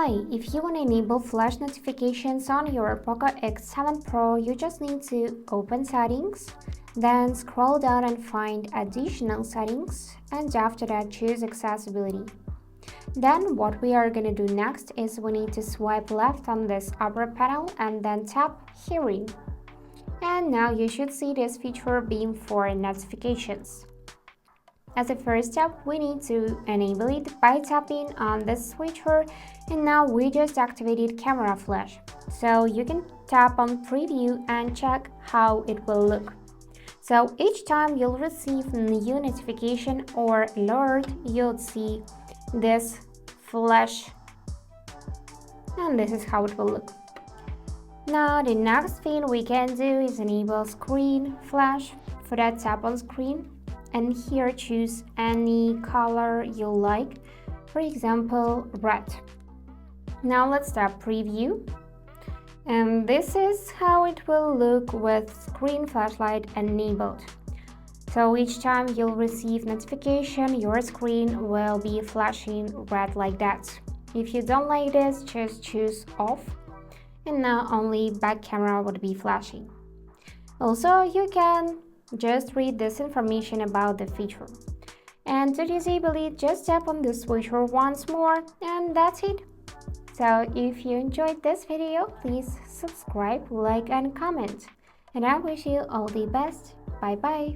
Hi, if you want to enable flash notifications on your Poco X7 Pro, you just need to open Settings, then scroll down and find Additional Settings, and after that choose Accessibility. Then what we are going to do next is we need to swipe left on this upper panel and then tap Hearing. And now you should see this feature beam for notifications. As a first step, we need to enable it by tapping on this switcher, and now we just activated camera flash. So you can tap on preview and check how it will look. So each time you'll receive new notification or alert, you'll see this flash, and this is how it will look. Now the next thing we can do is enable screen flash. For that, tap on screen and here choose any color you like, for example red. Now let's tap preview, and this is how it will look with screen flashlight enabled. So each time you'll receive notification, your screen will be flashing red like that. If you don't like this, just choose off, and now only back camera would be flashing. Also, you can just read this information about the feature. And to disable it, just tap on the switcher once more, and that's it. So if you enjoyed this video, please subscribe, like and comment. And I wish you all the best. Bye bye.